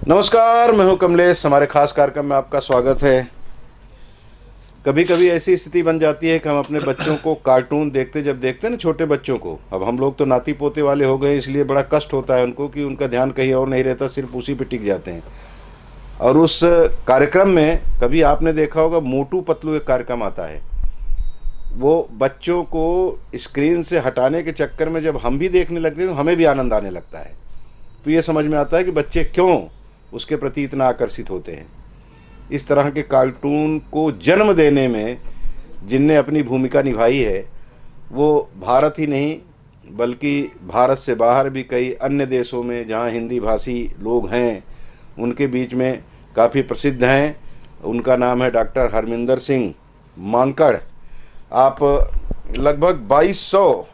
नमस्कार, मैं हूं कमलेश। हमारे खास कार्यक्रम में आपका स्वागत है। कभी कभी ऐसी स्थिति बन जाती है कि हम अपने बच्चों को कार्टून जब देखते हैं ना, छोटे बच्चों को, अब हम लोग तो नाती पोते वाले हो गए, इसलिए बड़ा कष्ट होता है उनको कि उनका ध्यान कहीं और नहीं रहता, सिर्फ उसी पे टिक जाते हैं। और उस कार्यक्रम में कभी आपने देखा होगा, मोटू पतलू एक कार्यक्रम आता है। वो बच्चों को स्क्रीन से हटाने के चक्कर में जब हम भी देखने लगते हैं तो हमें भी आनंद आने लगता है। तो ये समझ में आता है कि बच्चे क्यों उसके प्रति इतना आकर्षित होते हैं। इस तरह के कार्टून को जन्म देने में जिनने अपनी भूमिका निभाई है, वो भारत ही नहीं बल्कि भारत से बाहर भी कई अन्य देशों में जहाँ हिंदी भाषी लोग हैं उनके बीच में काफ़ी प्रसिद्ध हैं। उनका नाम है डॉक्टर हरमिंदर सिंह मांकड़। आप लगभग 2200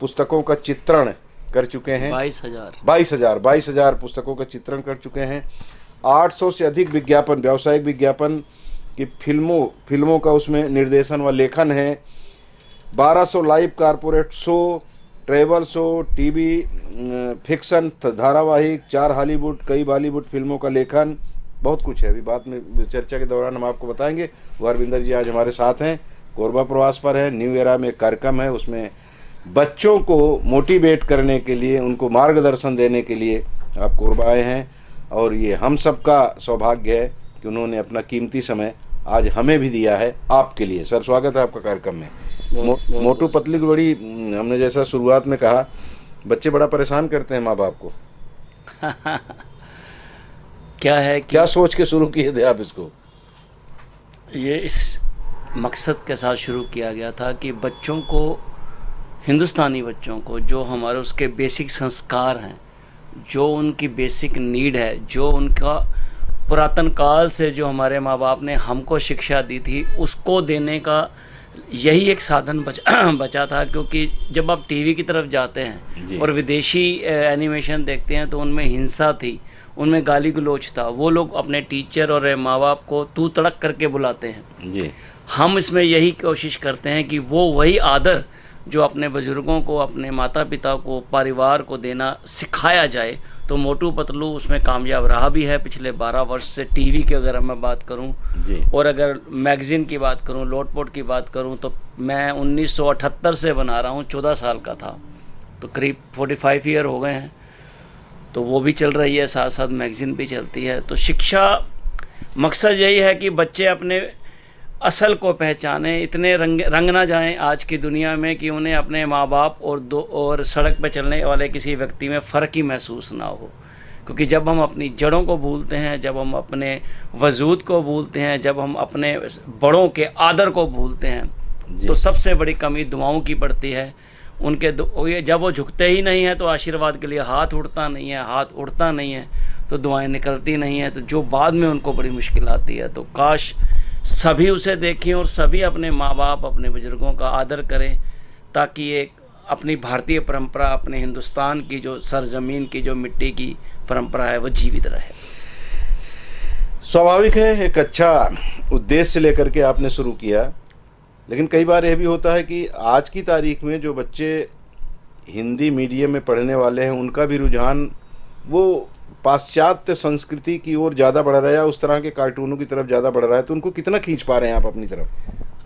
पुस्तकों का चित्रण कर चुके हैं। 22,000 पुस्तकों का चित्रण कर चुके हैं। 800 से अधिक विज्ञापन, व्यावसायिक विज्ञापन की फिल्मों का उसमें निर्देशन व लेखन है। 1200 live corporate show, travel show, TV fiction धारावाहिक, 4 हॉलीवुड, कई बॉलीवुड फिल्मों का लेखन, बहुत कुछ है। अभी बात में चर्चा के दौरान हम आपको बताएंगे। वो हरविंदर जी आज हमारे साथ हैं, कोरबा प्रवास पर है। न्यू एरा में एक कार्यक्रम है, उसमें बच्चों को मोटिवेट करने के लिए, उनको मार्गदर्शन देने के लिए आप कोरबा आए हैं। और ये हम सब का सौभाग्य है कि उन्होंने अपना कीमती समय आज हमें भी दिया है आपके लिए। सर, स्वागत है आपका कार्यक्रम में। मोटू पतलू की बड़ी, हमने जैसा शुरुआत में कहा, बच्चे बड़ा परेशान करते हैं माँ बाप को। क्या है कि क्या सोच के शुरू किए थे आप इसको? ये इस मकसद के साथ शुरू किया गया था कि बच्चों को, हिंदुस्तानी बच्चों को, जो हमारे उसके बेसिक संस्कार हैं, जो उनकी बेसिक नीड है, जो उनका पुरातन काल से जो हमारे माँ बाप ने हमको शिक्षा दी थी, उसको देने का यही एक साधन बचा था। क्योंकि जब आप टीवी की तरफ जाते हैं और विदेशी एनिमेशन देखते हैं तो उनमें हिंसा थी, उनमें गाली गलौज था। वो लोग अपने टीचर और माँ बाप को तू तड़क करके बुलाते हैं जी। हम इसमें यही कोशिश करते हैं कि वो वही आदर जो अपने बुजुर्गों को, अपने माता पिता को, परिवार को देना सिखाया जाए। तो मोटू पतलू उसमें कामयाब रहा भी है पिछले 12 वर्ष से। टीवी की अगर मैं बात करूं और अगर मैगज़ीन की बात करूं, लोटपोट की बात करूं, तो मैं 1978 से बना रहा हूं। 14 साल का था तो करीब 45 ईयर हो गए हैं। तो वो भी चल रही है, साथ साथ मैगज़ीन भी चलती है। तो शिक्षा मकसद यही है कि बच्चे अपने असल को पहचाने, इतने रंग ना जाएं आज की दुनिया में कि उन्हें अपने माँ बाप और सड़क पर चलने वाले किसी व्यक्ति में फ़र्क ही महसूस ना हो। क्योंकि जब हम अपनी जड़ों को भूलते हैं, जब हम अपने वजूद को भूलते हैं, जब हम अपने बड़ों के आदर को भूलते हैं, तो सबसे बड़ी कमी दुआओं की पड़ती है। उनके जब वो झुकते ही नहीं हैं तो आशीर्वाद के लिए हाथ उठता नहीं है, हाथ उठता नहीं है तो दुआएं निकलती नहीं हैं, तो जो बाद में उनको बड़ी मुश्किल आती है। तो काश सभी उसे देखें और सभी अपने माँ बाप, अपने बुजुर्गों का आदर करें, ताकि एक अपनी भारतीय परंपरा, अपने हिंदुस्तान की जो सरजमीन की जो मिट्टी की परंपरा है वो जीवित रहे। स्वाभाविक है, एक अच्छा उद्देश्य लेकर के आपने शुरू किया। लेकिन कई बार यह भी होता है कि आज की तारीख में जो बच्चे हिंदी मीडियम में पढ़ने वाले हैं, उनका भी रुझान वो पाश्चात्य संस्कृति की ओर ज़्यादा बढ़ रहा है, उस तरह के कार्टूनों की तरफ ज़्यादा बढ़ रहा है। तो उनको कितना खींच पा रहे हैं आप अपनी तरफ?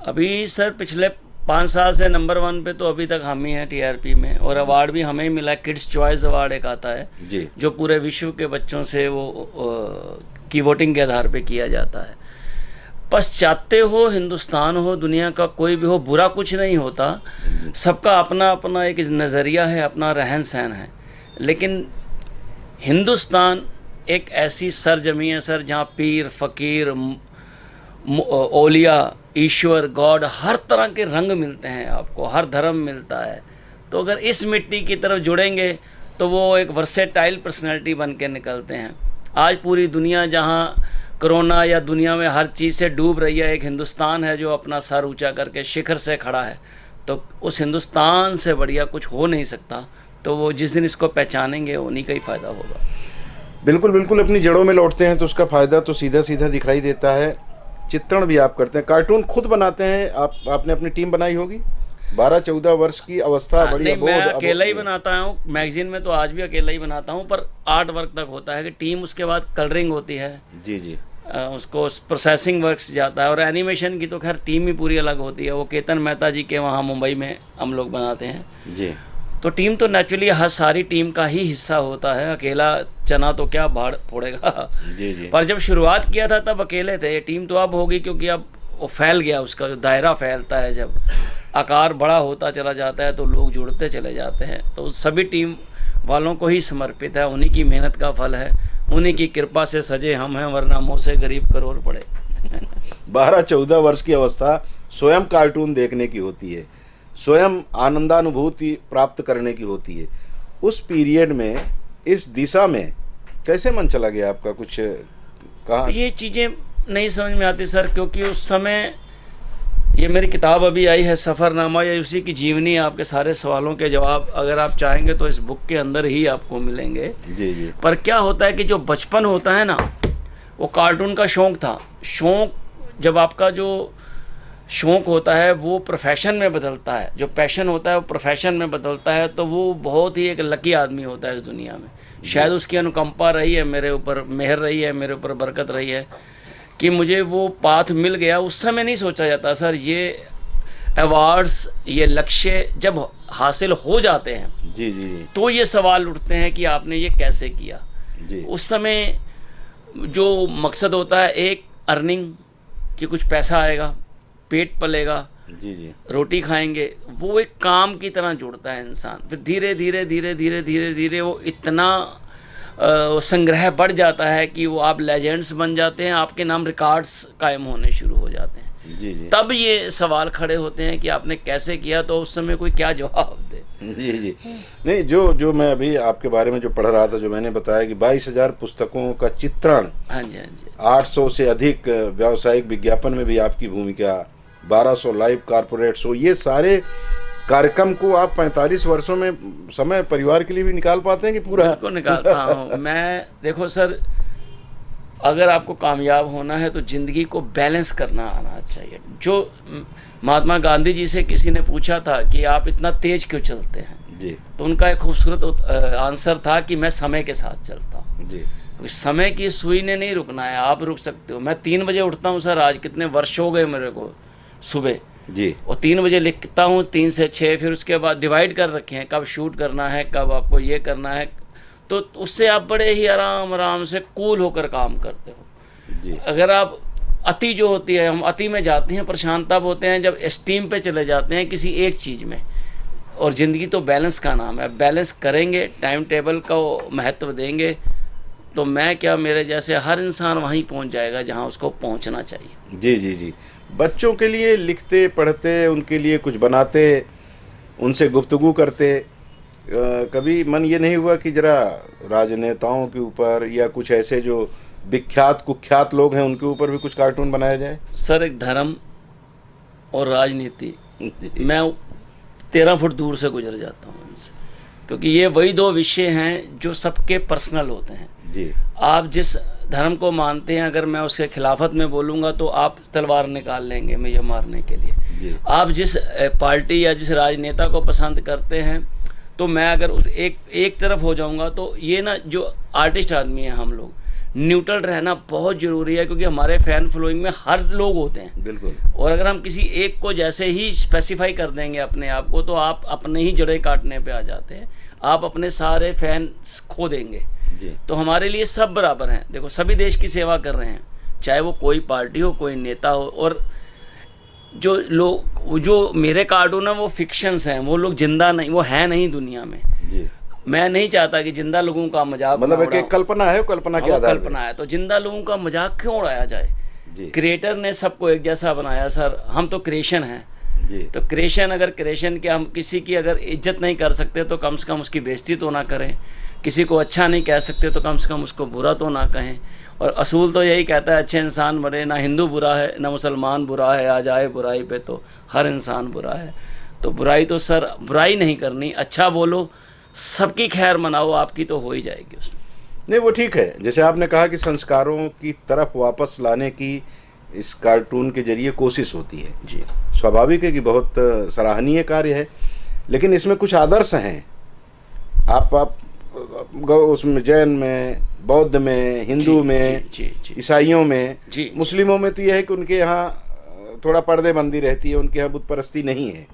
अभी सर पिछले 5 साल से नंबर 1 पे तो अभी तक हम ही हैं TRP में, और अवार्ड भी हमें ही मिला। किड्स चॉइस अवार्ड एक आता है जी, जो पूरे विश्व के बच्चों से वो की वोटिंग के आधार पे किया जाता है। पाश्चात्य हो, हिंदुस्तान हो, दुनिया का कोई भी हो, बुरा कुछ नहीं होता। सबका अपना अपना एक नज़रिया है, अपना रहन सहन है। लेकिन हिंदुस्तान एक ऐसी सरजमीन है सर, जहाँ पीर, फ़कीर, ओलिया, ईश्वर, गॉड, हर तरह के रंग मिलते हैं आपको, हर धर्म मिलता है। तो अगर इस मिट्टी की तरफ जुड़ेंगे तो वो एक वर्सेटाइल पर्सनैलिटी बन के निकलते हैं। आज पूरी दुनिया जहाँ कोरोना या दुनिया में हर चीज़ से डूब रही है, एक हिंदुस्तान है जो अपना सर ऊंचा करके शिखर से खड़ा है। तो उस हिंदुस्तान से बढ़िया कुछ हो नहीं सकता। तो वो जिस दिन इसको पहचानेंगे उन्हीं का ही फ़ायदा होगा। बिल्कुल बिल्कुल, अपनी जड़ों में लौटते हैं तो उसका फ़ायदा तो सीधा सीधा दिखाई देता है। चित्रण भी आप करते हैं, कार्टून खुद बनाते हैं आप? आपने अपनी टीम बनाई होगी? 12-14 वर्ष की अवस्था बड़ी नहीं, अबोध मैं अबोध अकेला ही की है। बनाता हूँ मैगजीन में, तो आज भी अकेला ही बनाता हूँ, पर आर्ट वर्क तक होता है कि टीम, उसके बाद कलरिंग होती है, जी जी उसको प्रोसेसिंग वर्क्स जाता है, और एनिमेशन की तो खैर टीम ही पूरी अलग होती है। वो केतन मेहता जी के वहाँ मुंबई में हम लोग बनाते हैं, जी तो टीम तो नेचुरली हर सारी टीम का ही हिस्सा होता है। अकेला चना तो क्या भाड़ फोड़ेगा। जी जी पर जब शुरुआत किया था तब अकेले थे। टीम तो अब होगी, क्योंकि अब वो फैल गया, उसका जो दायरा फैलता है, जब आकार बड़ा होता चला जाता है तो लोग जुड़ते चले जाते हैं। तो सभी टीम वालों को ही समर्पित है, उन्हीं की मेहनत का फल है, उन्हीं की कृपा से सजे हम हैं, वरना मुँह से गरीब करोड़ पड़े। 12-14 वर्ष की अवस्था स्वयं कार्टून देखने की होती है, स्वयं आनंदानुभूति प्राप्त करने की होती है। उस पीरियड में, इस दिशा में कैसे मन चला गया आपका? कुछ कहाँ? ये चीज़ें नहीं समझ में आती सर, क्योंकि उस समय ये मेरी किताब अभी आई है सफ़रनामा, या उसी की जीवनी। आपके सारे सवालों के जवाब अगर आप चाहेंगे तो इस बुक के अंदर ही आपको मिलेंगे। जी जी पर क्या होता है कि जो बचपन होता है ना, वो कार्टून का शौक़ था। शौक़, जब आपका जो शौक़ होता है वो प्रोफेशन में बदलता है, जो पैशन होता है वो प्रोफेशन में बदलता है, तो वो बहुत ही एक लकी आदमी होता है इस दुनिया में। शायद उसकी अनुकंपा रही है मेरे ऊपर, मेहर रही है मेरे ऊपर, बरकत रही है कि मुझे वो पाथ मिल गया। उस समय नहीं सोचा जाता सर, ये अवार्ड्स, ये लक्ष्य जब हासिल हो जाते हैं जी जी जी तो ये सवाल उठते हैं कि आपने ये कैसे किया। जी उस समय जो मकसद होता है, एक अर्निंग, कि कुछ पैसा आएगा, पेट पलेगा, जी जी रोटी खाएंगे, वो एक काम की तरह जुड़ता है इंसान। फिर धीरे धीरे धीरे धीरे धीरे धीरे वो इतना संग्रह बढ़ जाता है कि वो आप लेजेंड्स बन जाते हैं, आपके नाम रिकॉर्ड्स कायम होने शुरू हो जाते हैं। जी जी तब ये सवाल खड़े होते हैं कि आपने कैसे किया, तो उस समय कोई क्या जवाब दे। जी जी नहीं, जो मैं अभी आपके बारे में जो पढ़ रहा था, जो मैंने बताया कि 22,000 पुस्तकों का चित्रण, हाँ जी, हाँ जी, 800 से अधिक व्यावसायिक विज्ञापन में भी आपकी भूमिका, 1200 लाइव कारपोरेट शो, ये सारे कार्यक्रम को आप 45 वर्षों में समय परिवार के लिए भी निकाल पाते हैं कि पूरा? बिल्कुल निकालता हूँ मैं। देखो सर, अगर आपको कामयाब होना है तो ज़िंदगी को बैलेंस करना आना चाहिए। जो महात्मा गांधी जी से किसी ने पूछा था कि आप इतना तेज क्यों चलते हैं, जी तो उनका एक खूबसूरत आंसर था कि मैं समय के साथ चलता हूँ। जी समय की सुई ने नहीं रुकना है, आप रुक सकते हो। मैं 3 बजे उठता हूँ सर, आज कितने वर्ष हो गए मेरे को सुबह, जी और 3 बजे लिखता हूँ, 3 से 6, फिर उसके बाद डिवाइड कर रखे हैं कब शूट करना है, कब आपको ये करना है, तो उससे आप बड़े ही आराम आराम से कूल होकर काम करते हो। जी अगर आप अति जो होती है, हम अति में जाते हैं, परेशान तब होते हैं जब एस्टीम पे चले जाते हैं किसी एक चीज़ में। और ज़िंदगी तो बैलेंस का नाम है, बैलेंस करेंगे, टाइम टेबल का महत्व देंगे, तो मैं क्या, मेरे जैसे हर इंसान वहीं पहुंच जाएगा जहां उसको पहुंचना चाहिए। जी जी जी बच्चों के लिए लिखते पढ़ते, उनके लिए कुछ बनाते, उनसे गुफ्तगू करते, कभी मन ये नहीं हुआ कि जरा राजनेताओं के ऊपर या कुछ ऐसे जो विख्यात कुख्यात लोग हैं उनके ऊपर भी कुछ कार्टून बनाया जाए? सर, एक धर्म और राजनीति, मैं 13 फुट दूर से गुजर जाता हूँ इनसे, क्योंकि ये वही 2 विषय हैं जो सबके पर्सनल होते हैं। जी आप जिस धर्म को मानते हैं, अगर मैं उसके खिलाफत में बोलूँगा तो आप तलवार निकाल लेंगे मुझे मारने के लिए। जी आप जिस पार्टी या जिस राजनेता को पसंद करते हैं, तो मैं अगर उस एक तरफ हो जाऊंगा, तो ये ना, जो आर्टिस्ट आदमी हैं हम लोग, न्यूट्रल रहना बहुत ज़रूरी है, क्योंकि हमारे फैन फॉलोइंग में हर लोग होते हैं। बिल्कुल। और अगर हम किसी एक को जैसे ही स्पेसिफाई कर देंगे अपने आप को, तो आप अपने ही जड़ें काटने पे आ जाते हैं, आप अपने सारे फैंस खो देंगे। जी तो हमारे लिए सब बराबर हैं। देखो, सभी देश की सेवा कर रहे हैं, चाहे वो कोई पार्टी हो, कोई नेता हो। और जो लोग, जो मेरे कार्टून है वो फिक्शंस हैं, वो लोग जिंदा नहीं, वो है नहीं दुनिया में। जी मैं नहीं चाहता कि जिंदा लोगों का मजाक, मतलब एक कल्पना है, कल्पना के आधार कल्पना है, तो जिंदा लोगों का मजाक क्यों उड़ाया जाए? जी क्रिएटर ने सबको एक जैसा बनाया सर, हम तो क्रिएशन हैं। जी तो क्रिएशन, अगर क्रिएशन के हम किसी की अगर इज्जत नहीं कर सकते तो कम से कम उसकी बेइज्जती तो ना करें, किसी को अच्छा नहीं कह सकते तो कम से कम उसको बुरा तो ना कहें। और असूल तो यही कहता है, अच्छे इंसान बने, ना हिंदू बुरा है ना मुसलमान बुरा है, आ जाए बुराई पे तो हर इंसान बुरा है। तो बुराई तो सर, बुराई नहीं करनी, अच्छा बोलो, सबकी खैर मनाओ, आपकी तो हो ही जाएगी उसमें। नहीं, वो ठीक है। जैसे आपने कहा कि संस्कारों की तरफ वापस लाने की इस कार्टून के जरिए कोशिश होती है। जी, स्वाभाविक है कि बहुत सराहनीय कार्य है, लेकिन इसमें कुछ आदर्श हैं। आप उसमें जैन में, बौद्ध में, हिंदू में, ईसाइयों में, मुस्लिमों में तो यह है कि उनके यहाँ थोड़ा पर्देबंदी रहती है, उनके यहाँ बुत परस्ती नहीं है।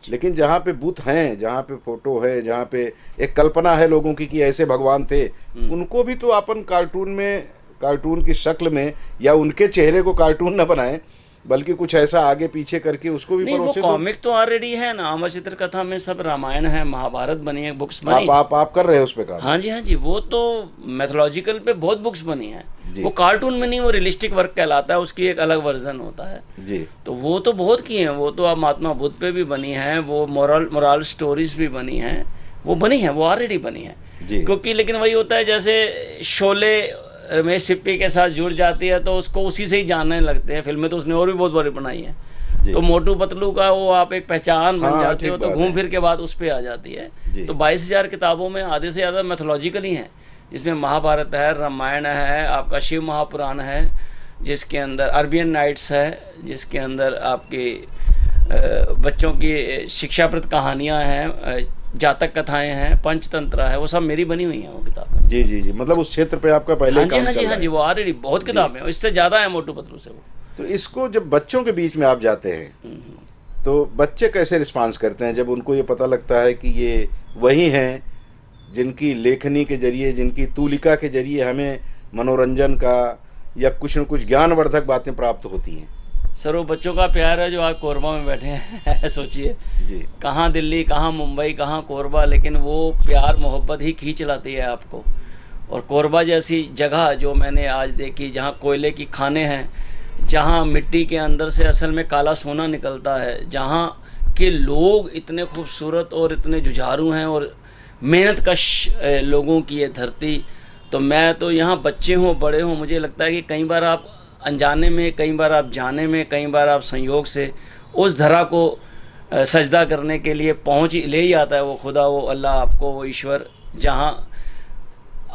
लेकिन जहाँ पे बुत हैं, जहाँ पे फोटो है, जहाँ पे एक कल्पना है लोगों की कि ऐसे भगवान थे, उनको भी तो अपन कार्टून में, कार्टून की शक्ल में, या उनके चेहरे को कार्टून न बनाएं, बल्कि कुछ ऐसा आगे पीछे करके उसको भी परोसे। वो कॉमिक तो ऑलरेडी है ना, अमर चित्र कथा में सब रामायण है, महाभारत बनी है, बुक्स बनी। आप कर रहे हैं उस पे काम? हाँ जी, वो तो मैथोलॉजिकल पे बहुत बुक्स बनी है। वो कार्टून में नहीं, वो रियलिस्टिक वर्क कहलाता है, उसकी एक अलग वर्जन होता है जी। तो वो तो बहुत की हैं, वो तो अब महात्मा बुद्ध पे भी बनी है, वो मोरल स्टोरीज भी बनी है, वो बनी है, वो ऑलरेडी बनी है। क्योंकि लेकिन वही होता है, जैसे शोले रमेश सिप्पी के साथ जुड़ जाती है तो उसको उसी से ही जानने लगते हैं। फिल्में तो उसने और भी बहुत बड़ी बनाई है, तो मोटू पतलू का वो आप एक पहचान बन जाती हो, तो घूम फिर के बाद उस पे आ जाती है। तो 22,000 किताबों में आधे से ज़्यादा मैथोलॉजिकल ही हैं, जिसमें महाभारत है, रामायण है, आपका शिव महापुराण है, जिसके अंदर अरबियन नाइट्स है, जिसके अंदर आपके बच्चों की शिक्षाप्रद कहानियाँ हैं, जातक कथाएं हैं, पंचतंत्र है, वो सब मेरी बनी हुई हैं वो किताबें। जी, मतलब उस क्षेत्र पे आपका पहले काम चल रहा है। हाँ जी, वो ऑलरेडी बहुत किताबें, इससे ज़्यादा है मोटू पतलू से वो। तो इसको जब बच्चों के बीच में आप जाते हैं तो बच्चे कैसे रिस्पांस करते हैं जब उनको ये पता लगता है कि ये वही हैं जिनकी लेखनी के जरिए, जिनकी तूलिका के जरिए हमें मनोरंजन का या कुछ न कुछ ज्ञानवर्धक बातें प्राप्त होती हैं? सर, वो बच्चों का प्यार है जो आज कोरबा में बैठे हैं सोचिए जी, कहाँ दिल्ली, कहाँ मुंबई, कहाँ कोरबा, लेकिन वो प्यार मोहब्बत ही खींच लाती है आपको। और कोरबा जैसी जगह जो मैंने आज देखी, जहाँ कोयले की खानें हैं, जहाँ मिट्टी के अंदर से असल में काला सोना निकलता है, जहाँ के लोग इतने खूबसूरत और इतने जुझारू हैं और मेहनत कश लोगों की ये धरती। तो मैं तो यहाँ बच्चे हों बड़े हों, मुझे लगता है कि कई बार आप अनजाने में, कई बार आप जाने में, कई बार आप संयोग से उस धरा को सजदा करने के लिए पहुँच ले ही आता है वो खुदा, वो अल्लाह, आपको वो ईश्वर। जहाँ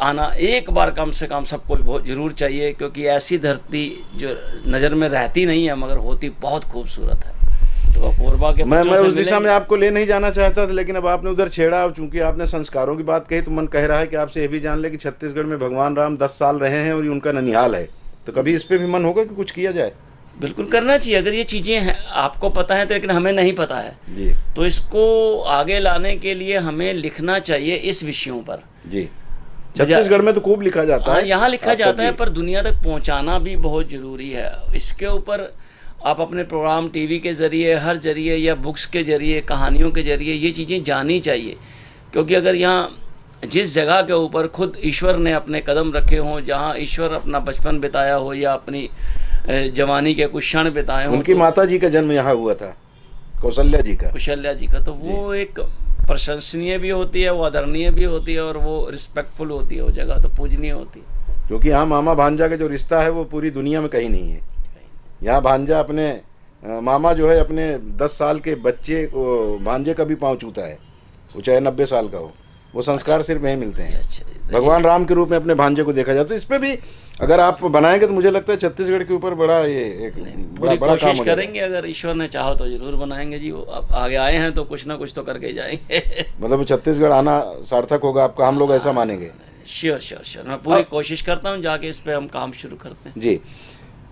आना एक बार कम से कम सबको बहुत ज़रूर चाहिए, क्योंकि ऐसी धरती जो नज़र में रहती नहीं है मगर होती बहुत खूबसूरत है। तो कोरबा के मैं उस दिशा में आपको ले नहीं जाना चाहता था, लेकिन अब आपने उधर छेड़ा। चूंकि आपने संस्कारों की बात कही तो मन कह रहा है कि आपसे ये भी जान ले कि छत्तीसगढ़ में भगवान राम 10 साल रहे हैं और ये उनका ननिहाल है, तो कभी इस पे भी मन होगा कि कुछ किया जाए? बिल्कुल करना चाहिए। अगर ये चीज़ें हैं आपको पता है तो, लेकिन हमें नहीं पता है जी, तो इसको आगे लाने के लिए हमें लिखना चाहिए इस विषयों पर। जी, छत्तीसगढ़ में तो खूब लिखा जाता है, यहाँ लिखा जाता है, पर दुनिया तक पहुँचाना भी बहुत ज़रूरी है। इसके ऊपर आप अपने प्रोग्राम टीवी के ज़रिए, हर जरिए, या बुक्स के ज़रिए, कहानियों के ज़रिए ये चीज़ें जानी चाहिए। क्योंकि अगर यहाँ जिस जगह के ऊपर खुद ईश्वर ने अपने कदम रखे हों, जहाँ ईश्वर अपना बचपन बिताया हो या अपनी जवानी के कुछ क्षण बिताए हों, उनकी माता जी का जन्म यहाँ हुआ था, कौशल्या जी का, तो वो एक प्रशंसनीय भी होती है, वो आदरणीय भी होती है, और वो रिस्पेक्टफुल होती है, वो जगह तो पूजनीय होती है। क्योंकि यहाँ मामा भांजा का जो रिश्ता है वो पूरी दुनिया में कहीं नहीं है। यहाँ भांजा अपने मामा जो है अपने 10 साल के बच्चे भांजे का भी पाँव छूता है, वो चाहे 90 साल का हो। वो संस्कार सिर्फ यहीं मिलते हैं। भगवान राम के रूप में अपने भांजे को देखा जाए। तो इस पे भी अगर आप बनाएंगे तो मुझे लगता है छत्तीसगढ़ के ऊपर बड़ा ये एक बड़ा कोशिश करेंगे। अगर ईश्वर ने चाहा तो जरूर बनाएंगे जी। वो आप आगे आए हैं तो कुछ ना कुछ तो करके जाएंगे। मतलब छत्तीसगढ़ आना सार्थक होगा आपका, हम लोग ऐसा मानेंगे। श्योर मैं पूरी कोशिश करता हूँ जाके इस पे हम काम शुरू करते हैं जी।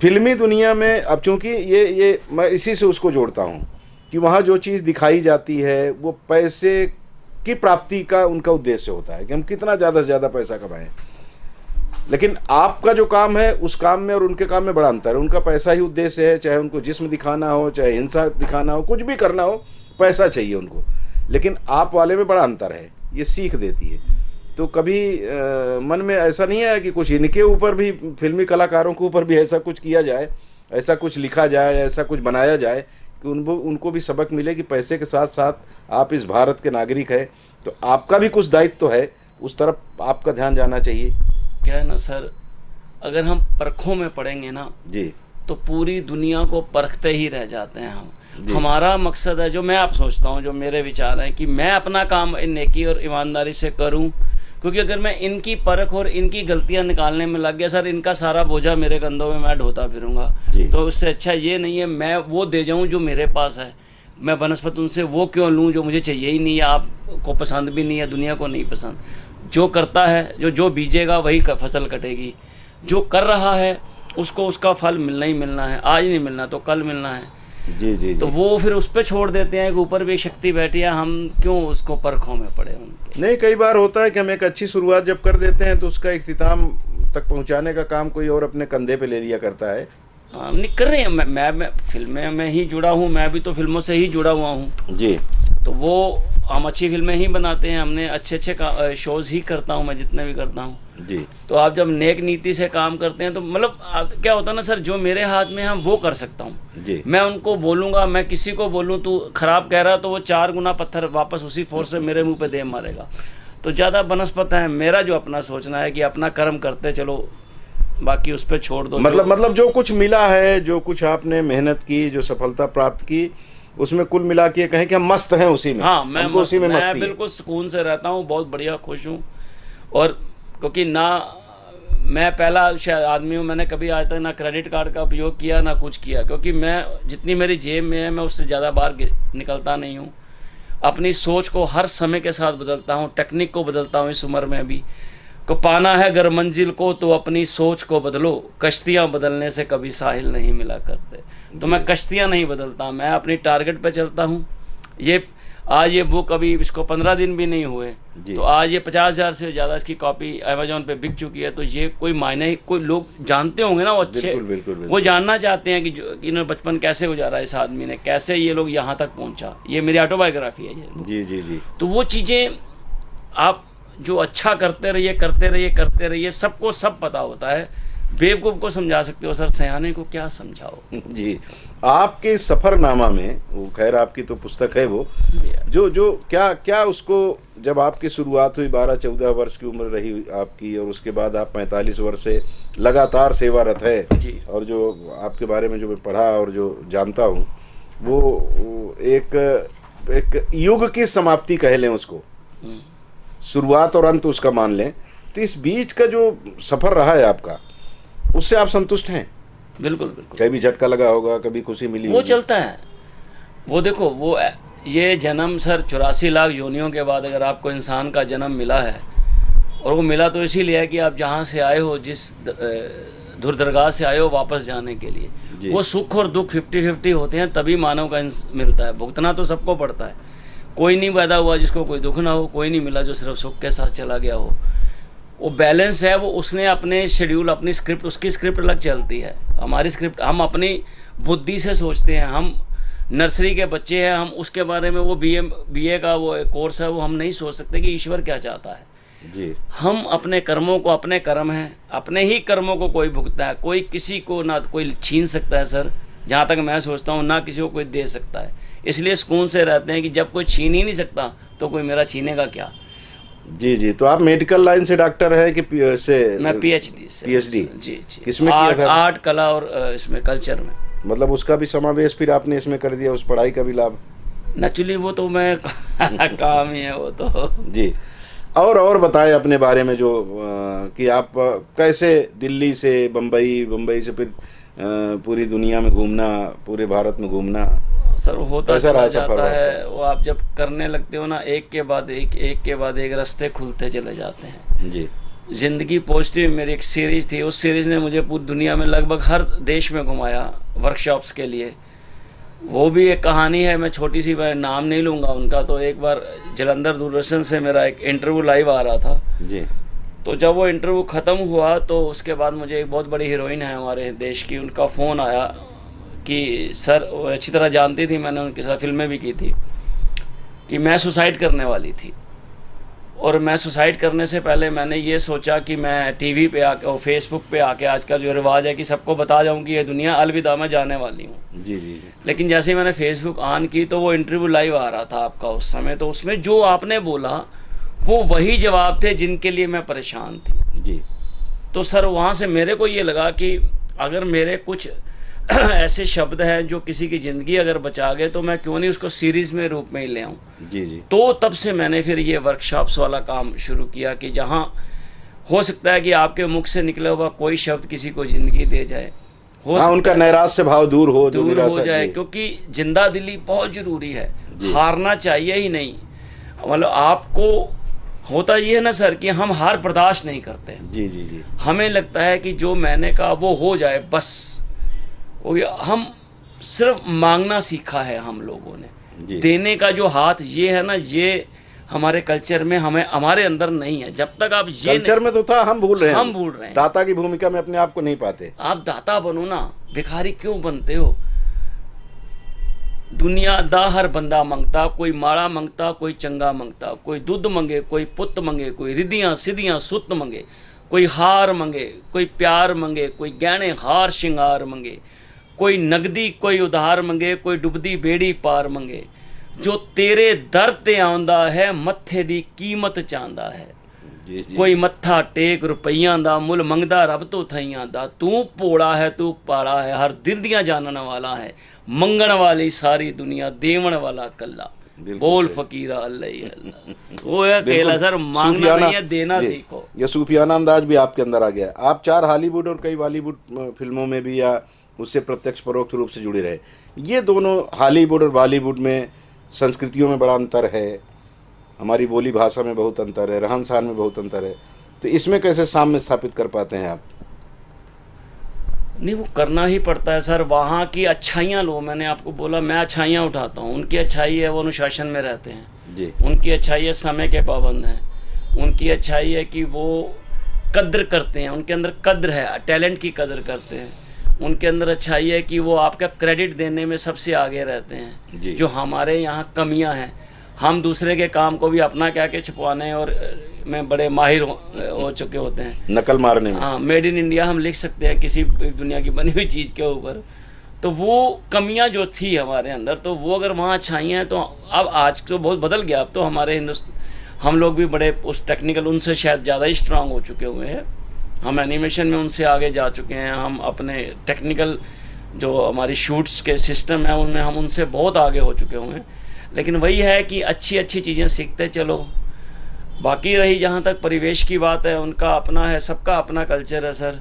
फिल्मी दुनिया में अब चूंकि ये मैं इसी से उसको जोड़ता हूँ कि वहाँ जो चीज़ दिखाई जाती है वो पैसे की प्राप्ति का उनका उद्देश्य होता है कि हम कितना ज़्यादा से ज़्यादा पैसा कमाएं। लेकिन आपका जो काम है उस काम में और उनके काम में बड़ा अंतर है। उनका पैसा ही उद्देश्य है, चाहे उनको जिस्म दिखाना हो, चाहे हिंसा दिखाना हो, कुछ भी करना हो, पैसा चाहिए उनको। लेकिन आप वाले में बड़ा अंतर है, ये सीख देती है। तो कभी मन में ऐसा नहीं आया कि कुछ इनके ऊपर भी, फिल्मी कलाकारों के ऊपर भी ऐसा कुछ किया जाए, ऐसा कुछ लिखा जाए, ऐसा कुछ बनाया जाए कि उनको भी सबक मिले कि पैसे के साथ साथ आप इस भारत के नागरिक हैं, तो आपका भी कुछ दायित्व तो है, उस तरफ आपका ध्यान जाना चाहिए। क्या है ना सर, अगर हम परखों में पड़ेंगे ना जी, तो पूरी दुनिया को परखते ही रह जाते हैं हम। हमारा मकसद है, जो मैं आप सोचता हूँ, जो मेरे विचार हैं कि मैं अपना काम नेकी और ईमानदारी से करूँ, क्योंकि अगर मैं इनकी परख और इनकी गलतियां निकालने में लग गया सर, इनका सारा बोझा मेरे कंधों में मैं ढोता फिरूंगा। जी। तो उससे अच्छा ये नहीं है मैं वो दे जाऊं जो मेरे पास है। मैं बनस्पत उनसे वो क्यों लूं जो मुझे चाहिए ही नहीं है, आपको पसंद भी नहीं है, दुनिया को नहीं पसंद। जो करता है, जो बीजेगा वही फसल कटेगी। जो कर रहा है उसको उसका फल मिलना ही मिलना है, आज नहीं मिलना तो कल मिलना है। जी जी तो जी। वो फिर उस पर छोड़ देते हैं कि ऊपर भी एक शक्ति बैठी है, हम क्यों उसको परखों में पड़े उनके। नहीं, कई बार होता है कि हम एक अच्छी शुरुआत जब कर देते हैं तो उसका इख्तिताम तक पहुंचाने का काम कोई और अपने कंधे पे ले लिया करता है। हाँ, नहीं कर रहे हैं। मैं फिल्में में ही जुड़ा हूँ, मैं भी तो फिल्मों से ही जुड़ा हुआ हूँ। जी। तो वो हम अच्छी फिल्में ही बनाते हैं, हमने अच्छे शोज़ ही करता हूँ मैं जितने भी करता हूँ। जी। तो आप जब नेक नीति से काम करते हैं तो मतलब क्या होता है ना सर, जो मेरे हाथ में हम वो कर सकता हूँ। जी। मैं उनको बोलूँगा, मैं किसी को बोलूँ तू खराब कह रहा है तो वो 4 गुना पत्थर वापस उसी फोर्स से मेरे मुंह पे दे मारेगा। तो ज़्यादा बनस्पत है मेरा जो अपना सोचना है कि अपना कर्म करते चलो, बाकी उस पर छोड़ दो। मतलब जो कुछ मिला है, जो कुछ आपने मेहनत की, जो सफलता प्राप्त की, उसमें कुल मिला के कहें कि हम मस्त हैं उसी में। हाँ, मैं उसी में मस्ती है। बिल्कुल सुकून से रहता हूँ, बहुत बढ़िया खुश हूँ। और क्योंकि ना मैं पहला शायद आदमी हूँ, मैंने कभी आज तक ना क्रेडिट कार्ड का उपयोग किया ना कुछ किया, क्योंकि मैं जितनी मेरी जेब में है मैं उससे ज़्यादा बाहर निकलता नहीं हूँ। अपनी सोच को हर समय के साथ बदलता हूँ, टेक्निक को बदलता हूँ। इस उम्र में भी को पाना है अगर मंजिल को तो अपनी सोच को बदलो, कश्तियाँ बदलने से कभी साहिल नहीं मिला करते। तो मैं कश्तियाँ नहीं बदलता, मैं अपनी टारगेट पे चलता हूँ। ये आज ये बुक अभी इसको 15 दिन भी नहीं हुए तो आज ये 50,000 से ज़्यादा इसकी कॉपी अमेजोन पे बिक चुकी है। तो ये कोई मायने, कोई लोग जानते होंगे ना, वो अच्छे बिल्कुल, बिल्कुल, बिल्कुल। वो जानना चाहते हैं कि इन्होंने बचपन कैसे गुजारा, इस आदमी ने कैसे ये लोग यहाँ तक पहुँचा। ये मेरी ऑटोबायोग्राफी है ये। जी जी जी। तो वो चीज़ें आप जो अच्छा करते रहिए, सबको सब पता होता है। बेवकूफ़ को समझा सकते हो सर, सयाने को क्या समझाओ। जी। आपके सफ़रनामा में, वो खैर आपकी तो पुस्तक है वो, जो क्या उसको, जब आपकी शुरुआत हुई 12-14 वर्ष की उम्र रही आपकी, और उसके बाद आप 45 वर्ष से लगातार सेवारत है जी। और जो आपके बारे में जो मैं पढ़ा और जो जानता हूँ वो एक युग की समाप्ति कह लें उसको, शुरुआत और अंत उसका मान लें। तो इस बीच का जो सफ़र रहा है आपका, उससे आप संतुष्ट हैं? बिल्कुल बिल्कुल। कभी झटका लगा होगा, कभी खुशी मिली वो होगी। चलता है। वो देखो, वो ये जन्म सर 84 लाख योनियों के बाद अगर आपको इंसान का जन्म मिला है, और वो मिला तो इसीलिए है कि आप जहाँ से आए हो, जिस धुरदरगाह से आए हो, वापस जाने के लिए। वो सुख और दुख 50-50 होते हैं, तभी मानव का मिलता है। भुगतना तो सबको पड़ता है। कोई नहीं पैदा हुआ जिसको कोई दुख ना हो, कोई नहीं मिला जो सिर्फ सुख के साथ चला गया हो। वो बैलेंस है, वो उसने अपने शेड्यूल, अपनी स्क्रिप्ट, उसकी स्क्रिप्ट अलग चलती है। हमारी स्क्रिप्ट हम अपनी बुद्धि से सोचते हैं। हम नर्सरी के बच्चे हैं, हम उसके बारे में वो बीए का वो कोर्स है, वो हम नहीं सोच सकते कि ईश्वर क्या चाहता है। जी। हम अपने कर्मों को, अपने कर्म हैं, अपने ही कर्मों को कोई भुगता है। कोई किसी को ना कोई छीन सकता है सर, जहाँ तक मैं सोचता हूँ, ना किसी को कोई दे सकता है। इसलिए सुकून से रहते हैं कि जब कोई छीन ही नहीं सकता तो कोई मेरा छीनेगा क्या। जी जी। तो आप मेडिकल लाइन से डॉक्टर है कि से? मैं पीएचडी से। पीएचडी? जी जी। किसमें किया था? आर्ट, कला और इसमें कल्चर में। मतलब उसका भी समावेश फिर आपने इसमें कर दिया, उस पढ़ाई का भी लाभ? नेचुरली वो तो मैं काम ही है वो तो। जी। और बताएं अपने बारे में, जो कि आप कैसे दिल्ली से बम्बई से फिर पूरी दुनिया में घूमना, पूरे भारत में घूमना। सर होता चला जाता है, आपका? वो आप जब करने लगते हो ना, एक के बाद एक रास्ते खुलते चले जाते हैं। जी। ज़िंदगी पॉजिटिव मेरी एक सीरीज़ थी, उस सीरीज़ ने मुझे पूरी दुनिया में लगभग हर देश में घुमाया वर्कशॉप्स के लिए। वो भी एक कहानी है, मैं छोटी सी, मैं नाम नहीं लूँगा उनका। तो एक बार जलंधर दूरदर्शन से मेरा एक इंटरव्यू लाइव आ रहा था जी। तो जब वो इंटरव्यू ख़त्म हुआ तो उसके बाद मुझे एक बहुत बड़ी हीरोइन है हमारे देश की, उनका फ़ोन आया कि सर, वो अच्छी तरह जानती थी, मैंने उनके साथ फिल्में भी की थी, कि मैं सुसाइड करने वाली थी। और मैं सुसाइड करने से पहले मैंने ये सोचा कि मैं टीवी पे आके और फेसबुक पे आके, आजकल जो रिवाज है कि सबको बता जाऊं कि ये दुनिया अलविदा मैं जाने वाली हूँ। जी जी जी। लेकिन जैसे ही मैंने फेसबुक ऑन की तो वो इंटरव्यू लाइव आ रहा था आपका उस समय। तो उसमें जो आपने बोला वो वही जवाब थे जिनके लिए मैं परेशान थी। जी। तो सर वहाँ से मेरे को ये लगा कि अगर मेरे कुछ ऐसे शब्द हैं जो किसी की ज़िंदगी अगर बचा गए तो मैं क्यों नहीं उसको सीरीज़ में रूप में ही ले आऊँ। जी जी। तो तब से मैंने फिर ये वर्कशॉप्स वाला काम शुरू किया कि जहाँ हो सकता है कि आपके मुख से निकला हुआ कोई शब्द किसी को ज़िंदगी दे जाए, हो हाँ, उनका नैराश्य भाव दूर हो, जो दूर हो निराशा जाए, जी। क्योंकि जिंदा दिली बहुत ज़रूरी है, हारना चाहिए ही नहीं। मतलब आपको होता ये है ना सर कि हम हार बर्दाश्त नहीं करते। जी जी जी। हमें लगता है कि जो मैंने कहा वो हो जाए बस हो गया। हम सिर्फ मांगना सीखा है हम लोगों ने, जी। देने का जो हाथ ये है ना, ये हमारे कल्चर में हमारे अंदर नहीं है। जब तक आप ये कल्चर में तो था, हम भूल रहे हैं। हम भूल रहे हैं। दाता की भूमिका में अपने आप को नहीं पाते। आप दाता बनो ना, भिखारी क्यों बनते हो? दुनिया दा हर बंदा मंगता, कोई माड़ा मंगता, कोई चंगा मंगता, कोई दुध मंगे, कोई पुत मंगे, कोई रिधियां सिधियां सुत मंगे, कोई हार मंगे, कोई प्यार मंगे, कोई गहने हार श्रृंगार मंगे, कोई नगदी कोई उधार मंगे, कोई डुबदी बेड़ी पार मंगे। जो तेरे दर ते आंदा है मत्थे दी कीमत चांदा है। जी जी। कोई मत्था टेक रुपइयां दा मुल मंगदा रब तो थइयां दा। तू भोला है तू पाड़ा है, हर दिल दियां जानन वाला है, मंगण वाली सारी दुनिया देवण वाला कल्ला। बोल फकीरा अल्लाह ही अल्लाह। वो है अकेला सर, मांगना नहीं है, देना सीखो। ये सूफियाना अंदाज भी आपके अंदर आ गया। आप 4 हॉलीवुड और कई बॉलीवुड फिल्मों में भी या उससे प्रत्यक्ष परोक्ष रूप से जुड़े रहे। ये दोनों हॉलीवुड और बॉलीवुड में संस्कृतियों में बड़ा अंतर है, हमारी बोली भाषा में बहुत अंतर है, रहन सहन में बहुत अंतर है। तो इसमें कैसे साम्य स्थापित कर पाते हैं आप? नहीं, वो करना ही पड़ता है सर। वहाँ की अच्छाइयाँ लो, मैंने आपको बोला मैं अच्छाइयाँ उठाता हूँ। उनकी अच्छाई है वो अनुशासन में रहते हैं जी। उनकी अच्छाई है समय के पाबंद हैं। उनकी अच्छाई है कि वो कद्र करते हैं, उनके अंदर कद्र है, टैलेंट की कद्र करते हैं। उनके अंदर अच्छाई है कि वो आपका क्रेडिट देने में सबसे आगे रहते हैं। जो हमारे यहाँ कमियाँ हैं, हम दूसरे के काम को भी अपना क्या के छुपवाने और में बड़े माहिर हो चुके होते हैं, नकल मारने में। हाँ, मेड इन इंडिया हम लिख सकते हैं किसी दुनिया की बनी हुई चीज़ के ऊपर। तो वो कमियां जो थी हमारे अंदर, तो वो अगर वहाँ अच्छाई हैं तो अब आज तो बहुत बदल गया। अब तो हमारे हम लोग भी बड़े उस टेक्निकल उनसे शायद ज़्यादा ही स्ट्रांग हो चुके हुए हैं। हम एनिमेशन में उनसे आगे जा चुके हैं। हम अपने टेक्निकल जो हमारी शूट्स के सिस्टम है उनमें हम उनसे बहुत आगे हो चुके हुए हैं। लेकिन वही है कि अच्छी अच्छी चीज़ें सीखते चलो। बाकी रही जहाँ तक परिवेश की बात है, उनका अपना है, सबका अपना कल्चर है सर।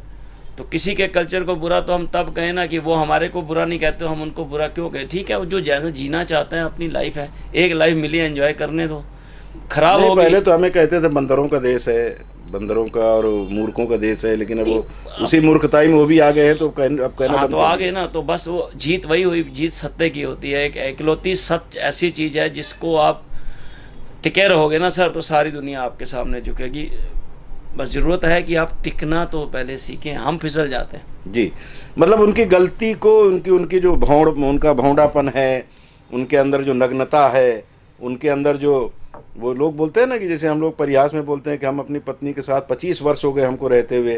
तो किसी के कल्चर को बुरा तो हम तब कहें ना कि वो हमारे को बुरा नहीं कहते, हम उनको बुरा क्यों कहें? ठीक है, वो जो जैसा जीना चाहते हैं, अपनी लाइफ है, एक लाइफ मिली है, एंजॉय करने दो। खराब हो गई। पहले तो हमें कहते थे बंदरों का देश है, बंदरों का और मूर्खों का देश है, लेकिन अब वो उसी मूर्खताई में वो भी आ गए हैं। तो अब कहना हाँ, तो आ गए ना, तो बस वो जीत वही हुई, जीत सत्य की होती है। एक इकलौती सत्य ऐसी चीज़ है जिसको आप टिके रहोगे ना सर, तो सारी दुनिया आपके सामने झुकेगी। बस ज़रूरत है कि आप टिकना तो पहले सीखें। हम फिसल जाते हैं जी। मतलब उनकी गलती को, उनकी जो उनका भौंडापन है, उनके अंदर जो नग्नता है, उनके अंदर जो वो लोग बोलते हैं ना कि जैसे हम लोग परिहास में बोलते हैं कि हम अपनी पत्नी के साथ 25 वर्ष हो गए हमको रहते हुए,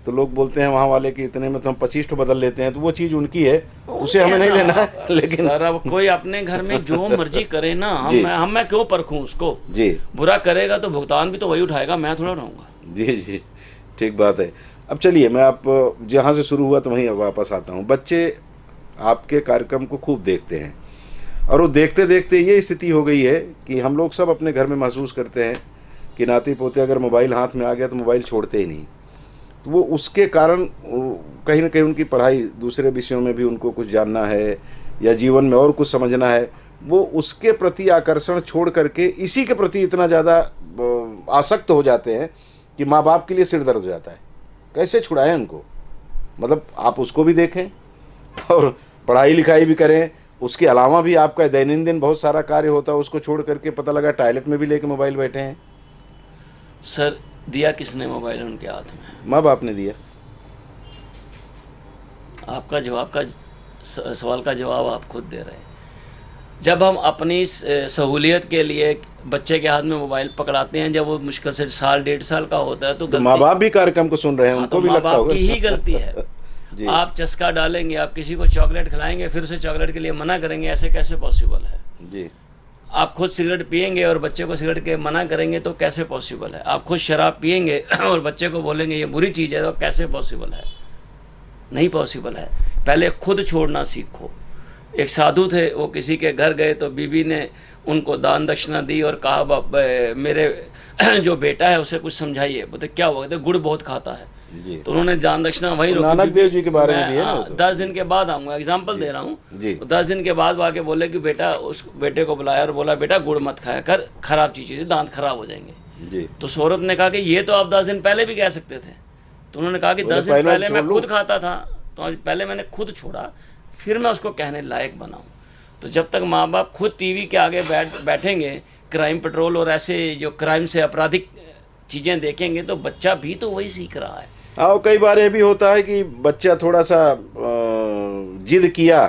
तो लोग बोलते हैं वहाँ वाले कि इतने में तो हम 25 तो बदल लेते हैं। तो वो चीज़ उनकी है, उसे हमें नहीं लेना है। लेकिन सर अब कोई अपने घर में जो मर्जी करे ना, मैं क्यों परखूं उसको? जी। बुरा करेगा तो भुगतान भी तो वही उठाएगा, मैं थोड़ा रहूँगा। जी जी, ठीक बात है। अब चलिए, मैं आप जहाँ से शुरू हुआ तो वहीं वापस आता हूँ। बच्चे आपके कार्यक्रम को खूब देखते हैं और वो देखते देखते ये स्थिति हो गई है कि हम लोग सब अपने घर में महसूस करते हैं कि नाती पोते अगर मोबाइल हाथ में आ गया तो मोबाइल छोड़ते ही नहीं। तो वो उसके कारण कहीं ना कहीं उनकी पढ़ाई, दूसरे विषयों में भी उनको कुछ जानना है या जीवन में और कुछ समझना है, वो उसके प्रति आकर्षण छोड़ करके इसी के प्रति इतना ज़्यादा आसक्त हो जाते हैं कि माँ बाप के लिए सिर दर्द हो जाता है। कैसे छुड़ाएं उनको? मतलब आप उसको भी देखें और पढ़ाई लिखाई भी करें, उसके अलावा भी आपका दैनंदिन बहुत सारा कार्य होता है, उसको छोड़ करके पता लगा टॉयलेट में भी लेके मोबाइल बैठे हैं। सर दिया किसने मोबाइल उनके हाथ में? माँ बाप ने दिया। आपका जवाब का सवाल का जवाब आप खुद दे रहे हैं। जब हम अपनी सहूलियत के लिए बच्चे के हाथ में मोबाइल पकड़ाते हैं, जब वो मुश्किल से 1.5 साल का होता है, तो माँ बाप भी कार्यक्रम को सुन रहे हैं, उनको भी लगता होगा। माँ बाप की ही गलती है। आप चस्का डालेंगे, आप किसी को चॉकलेट खिलाएंगे, फिर उसे चॉकलेट के लिए मना करेंगे, ऐसे कैसे पॉसिबल है? जी। आप खुद सिगरेट पिएंगे और बच्चे को सिगरेट के मना करेंगे तो कैसे पॉसिबल है? आप खुद शराब पिएंगे और बच्चे को बोलेंगे ये बुरी चीज़ है, तो कैसे पॉसिबल है? नहीं पॉसिबल है। पहले खुद छोड़ना सीखो। एक साधु थे, वो किसी के घर गए तो बीवी ने उनको दान दक्षिणा दी और कहा मेरे जो बेटा है उसे कुछ समझाइए। बोलते क्या हुआ? कहते गुड़ बहुत खाता है जी। तो उन्होंने दान दक्षिणा वहीं रोकी। नानक देव जी के बारे में भी है ना वो तो। 10 दिन के बाद आऊँगा, एग्जाम्पल दे रहा हूँ। जी। 10 दिन के बाद आके बोले कि बेटा, उस बेटे को बुलाया और बोला बेटा गुड़ मत खाया कर, खराब चीज़ें, दांत खराब हो जाएंगे। जी। तो उस औरत ने कहा कि ये तो आप 10 दिन पहले भी कह सकते थे। तो उन्होंने कहा कि 10 दिन पहले मैं खुद खाता था, तो पहले मैंने खुद छोड़ा, फिर मैं उसको कहने लायक बनाऊँ। तो जब तक माँ बाप खुद टीवी के आगे बैठेंगे, क्राइम पेट्रोल और ऐसे जो क्राइम से आपराधिक चीज़ें देखेंगे, तो बच्चा भी तो वही सीख रहा है। हाँ, कई बार ये भी होता है कि बच्चा थोड़ा सा जिद किया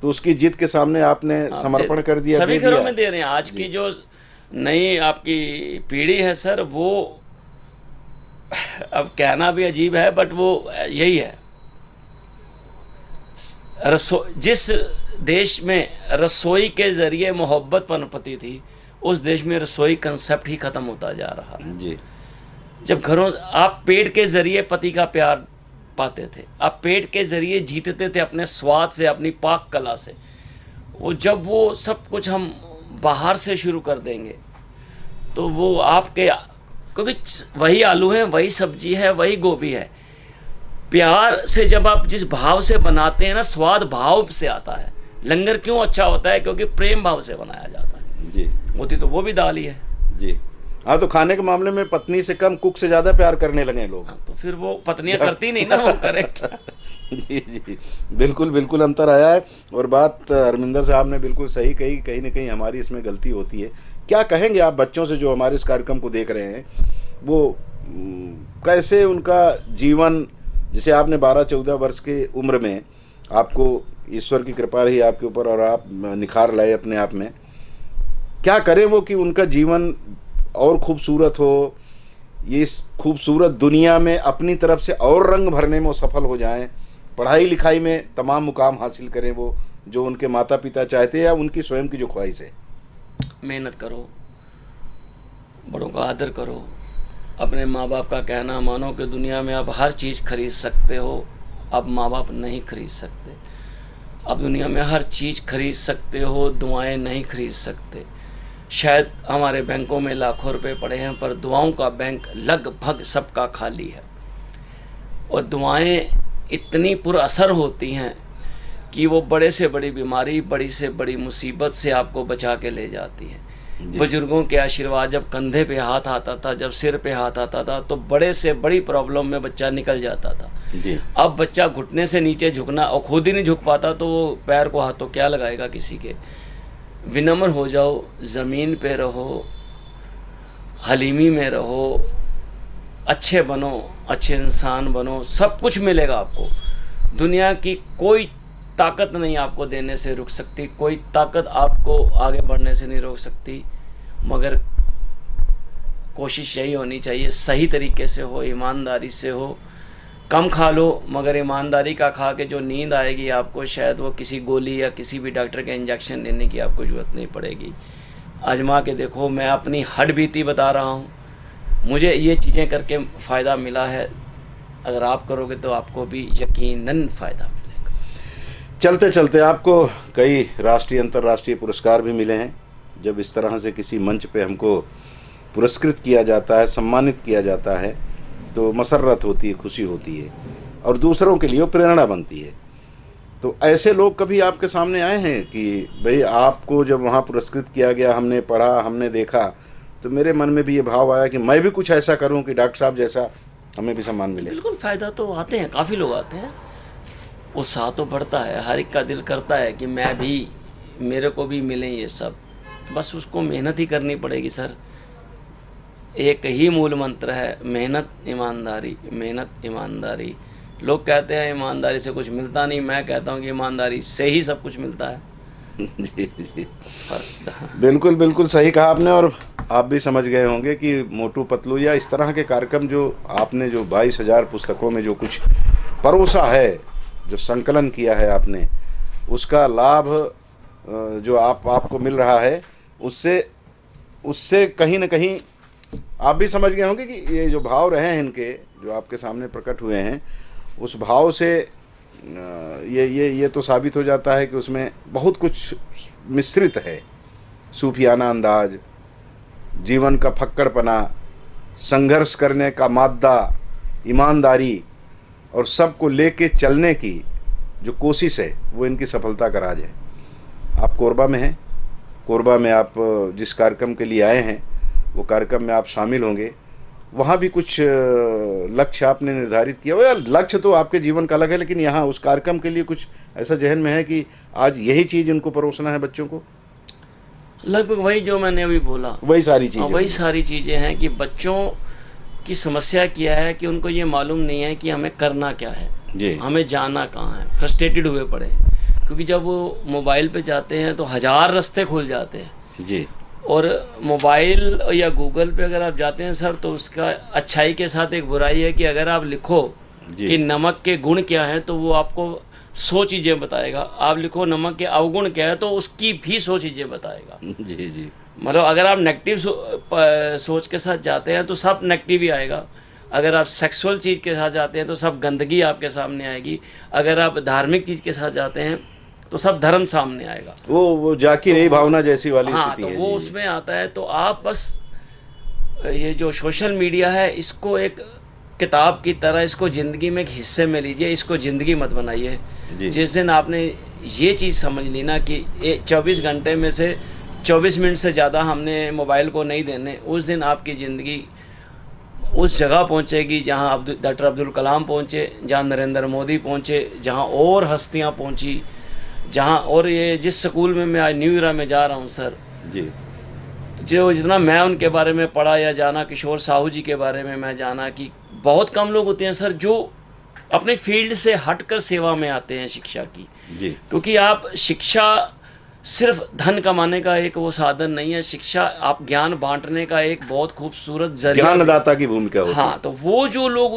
तो उसकी जिद के सामने आपने समर्पण कर दिया। सभी घरों में दे रहे हैं। आज की जो नई आपकी पीढ़ी है सर, वो अब कहना भी अजीब है बट वो यही है। जिस देश में रसोई के जरिए मोहब्बत पनपती थी, उस देश में रसोई कंसेप्ट ही खत्म होता जा रहा है जी। जब घरों आप पेट के जरिए पति का प्यार पाते थे, आप पेट के जरिए जीतते थे अपने स्वाद से, अपनी पाक कला से। वो जब वो सब कुछ हम बाहर से शुरू कर देंगे तो वो आपके, क्योंकि वही आलू है, वही सब्जी है, वही गोभी है। प्यार से जब आप जिस भाव से बनाते हैं ना, स्वाद भाव से आता है। लंगर क्यों अच्छा होता है? क्योंकि प्रेम भाव से बनाया जाता है जी। होती तो वो भी दाल ही है जी। हाँ, तो खाने के मामले में पत्नी से कम कुक से ज्यादा प्यार करने लगे लोग। हाँ, तो फिर वो पत्नियां करती नहीं ना, वो करे क्या? जी जी, बिल्कुल बिल्कुल अंतर आया है। और बात हरमिंदर साहब ने बिल्कुल सही कही, कहीं ना कहीं हमारी इसमें गलती होती है। क्या कहेंगे आप बच्चों से जो हमारे इस कार्यक्रम को देख रहे हैं, वो कैसे उनका जीवन, जैसे आपने 12-14 वर्ष के उम्र में आपको ईश्वर की कृपा रही आपके ऊपर और आप निखार लाए अपने आप में, क्या करें वो कि उनका जीवन और खूबसूरत हो, ये इस खूबसूरत दुनिया में अपनी तरफ से और रंग भरने में वो सफल हो जाएं, पढ़ाई लिखाई में तमाम मुकाम हासिल करें वो जो उनके माता पिता चाहते हैं या उनकी स्वयं की जो ख्वाहिश है। मेहनत करो, बड़ों का आदर करो, अपने माँ बाप का कहना मानो कि दुनिया में आप हर चीज़ खरीद सकते हो, अब माँ बाप नहीं खरीद सकते। अब दुनिया में हर चीज़ खरीद सकते हो, दुआएं नहीं खरीद सकते। शायद हमारे बैंकों में लाखों रुपए पड़े हैं, पर दुआओं का बैंक लगभग सबका खाली है। और दुआएं इतनी पुरअसर होती हैं कि वो बड़े से बड़ी बीमारी, बड़ी से बड़ी मुसीबत से आपको बचा के ले जाती हैं। बुजुर्गों के आशीर्वाद, जब कंधे पे हाथ आता था, जब सिर पे हाथ आता था, तो बड़े से बड़ी प्रॉब्लम में बच्चा निकल जाता था जी। अब बच्चा घुटने से नीचे झुकना और खुद ही नहीं झुक पाता, तो वो पैर को हाथों क्या लगाएगा किसी के। विनम्र हो जाओ, ज़मीन पे रहो, हलीमी में रहो, अच्छे बनो, अच्छे इंसान बनो, सब कुछ मिलेगा आपको। दुनिया की कोई ताकत नहीं आपको देने से रुक सकती, कोई ताकत आपको आगे बढ़ने से नहीं रोक सकती, मगर कोशिश यही होनी चाहिए सही तरीके से हो, ईमानदारी से हो। कम खा लो, मगर ईमानदारी का खा के जो नींद आएगी आपको, शायद वो किसी गोली या किसी भी डॉक्टर के इंजेक्शन लेने की आपको ज़रूरत नहीं पड़ेगी। आजमा के देखो, मैं अपनी हड बीती बता रहा हूँ, मुझे ये चीज़ें करके फ़ायदा मिला है। अगर आप करोगे तो आपको भी यकीनन फ़ायदा मिलेगा। चलते चलते आपको कई राष्ट्रीय अंतर्राष्ट्रीय पुरस्कार भी मिले हैं। जब इस तरह से किसी मंच पे हमको पुरस्कृत किया जाता है, सम्मानित किया जाता है, तो मसर्रत होती है, खुशी होती है और दूसरों के लिए प्रेरणा बनती है। तो ऐसे लोग कभी आपके सामने आए हैं कि भाई आपको जब वहाँ पुरस्कृत किया गया, हमने पढ़ा, हमने देखा, तो मेरे मन में भी ये भाव आया कि मैं भी कुछ ऐसा करूं कि डॉक्टर साहब जैसा हमें भी सम्मान मिले? बिल्कुल, फ़ायदा तो आते हैं, काफ़ी लोग आते हैं, उत्साह तो बढ़ता है, हर एक का दिल करता है कि मैं भी, मेरे को भी मिलें ये सब। बस उसको मेहनत ही करनी पड़ेगी सर। एक ही मूल मंत्र है, मेहनत ईमानदारी, मेहनत ईमानदारी। लोग कहते हैं ईमानदारी से कुछ मिलता नहीं, मैं कहता हूँ कि ईमानदारी से ही सब कुछ मिलता है। जी जी, बिल्कुल बिल्कुल सही कहा आपने। और आप भी समझ गए होंगे कि मोटू पतलू या इस तरह के कार्यक्रम जो आपने, जो 22,000 पुस्तकों में जो कुछ परोसा है, जो संकलन किया है आपने, उसका लाभ जो आपको मिल रहा है, उससे कहीं ना कहीं आप भी समझ गए होंगे कि ये जो भाव रहे हैं इनके, जो आपके सामने प्रकट हुए हैं, उस भाव से ये तो साबित हो जाता है कि उसमें बहुत कुछ मिश्रित है। सूफियाना अंदाज, जीवन का फक्कड़पना, संघर्ष करने का मादा, ईमानदारी और सबको लेके चलने की जो कोशिश है वो इनकी सफलता का राज है। आप कोरबा में हैं, कोरबा में आप जिस कार्यक्रम के लिए आए हैं वो कार्यक्रम में आप शामिल होंगे। वहाँ भी कुछ लक्ष्य आपने निर्धारित किया हो, या लक्ष्य तो आपके जीवन का अलग है, लेकिन यहाँ उस कार्यक्रम के लिए कुछ ऐसा जहन में है कि आज यही चीज़ इनको परोसना है बच्चों को? लगभग वही जो मैंने अभी बोला, वही सारी चीज़ें, वही सारी चीज़ें हैं कि बच्चों की समस्या क्या है कि उनको ये मालूम नहीं है कि हमें करना क्या है जी, हमें जाना कहाँ है। फ्रस्ट्रेटेड हुए पड़े हैं, क्योंकि जब वो मोबाइल पे जाते हैं तो 1000 रास्ते खुल जाते हैं जी। और मोबाइल या गूगल पे अगर आप जाते हैं सर, तो उसका अच्छाई के साथ एक बुराई है कि अगर आप लिखो कि नमक के गुण क्या हैं तो वो आपको 100 चीज़ें बताएगा। आप लिखो नमक के अवगुण क्या है तो उसकी भी 100 चीज़ें बताएगा। जी जी। मतलब अगर आप नेगेटिव सोच के साथ जाते हैं तो सब नेगेटिव ही आएगा। अगर आप सेक्सुअल चीज़ के साथ जाते हैं तो सब गंदगी आपके सामने आएगी। अगर आप धार्मिक चीज़ के साथ जाते हैं तो सब धर्म सामने आएगा। वो जाकी नहीं भावना जैसी वाली स्थिति है। तो वो उसमें आता है। तो आप बस ये जो सोशल मीडिया है इसको एक किताब की तरह इसको ज़िंदगी में एक हिस्से में लीजिए, इसको ज़िंदगी मत बनाइए। जिस दिन आपने ये चीज़ समझ ली ना कि 24 घंटे में से 24 मिनट से ज़्यादा हमने मोबाइल को नहीं देने, उस दिन आपकी ज़िंदगी उस जगह पहुंचेगी जहां डॉक्टर अब्दुल कलाम पहुंचे, जहां नरेंद्र मोदी पहुंचे, जहां और हस्तियां पहुंची, जहां और ये जिस स्कूल में मैं आज न्यू ईरा में जा रहा हूं सर जी, जो जितना मैं उनके बारे में पढ़ा या जाना, किशोर साहू जी के बारे में मैं जाना कि बहुत कम लोग होते हैं सर जो अपने फील्ड से हटकर सेवा में आते हैं शिक्षा की जी। क्योंकि आप शिक्षा सिर्फ धन कमाने का एक वो साधन नहीं है। शिक्षा आप ज्ञान बांटने का एक बहुत खूबसूरत जरिया, ज्ञानदाता की भूमिका होती है। हाँ, तो वो जो लोग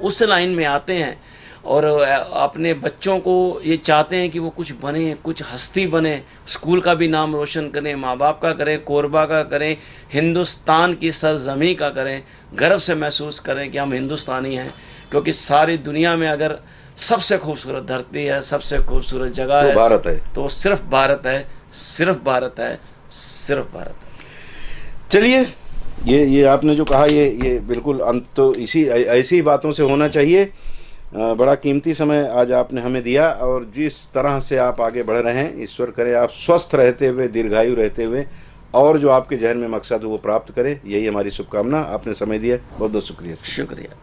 उस लाइन में आते हैं और अपने बच्चों को ये चाहते हैं कि वो कुछ बने, कुछ हस्ती बने, स्कूल का भी नाम रोशन करें, माँ बाप का करें, कोरबा का करें, हिंदुस्तान की सरजमी का करें, गर्व से महसूस करें कि हम हिंदुस्तानी हैं। क्योंकि सारी दुनिया में अगर सबसे खूबसूरत धरती है, सबसे खूबसूरत जगह है, भारत है, तो सिर्फ भारत है, सिर्फ भारत है, सिर्फ भारत है। चलिए, ये आपने जो कहा ये बिल्कुल अंत तो ऐसी ही बातों से होना चाहिए। बड़ा कीमती समय आज आपने हमें दिया और जिस तरह से आप आगे बढ़ रहे हैं, ईश्वर करे आप स्वस्थ रहते हुए, दीर्घायु रहते हुए और जो आपके जहन में मकसद हो वो प्राप्त करें, यही हमारी शुभकामना। आपने समय दिया, बहुत बहुत शुक्रिया। शुक्रिया।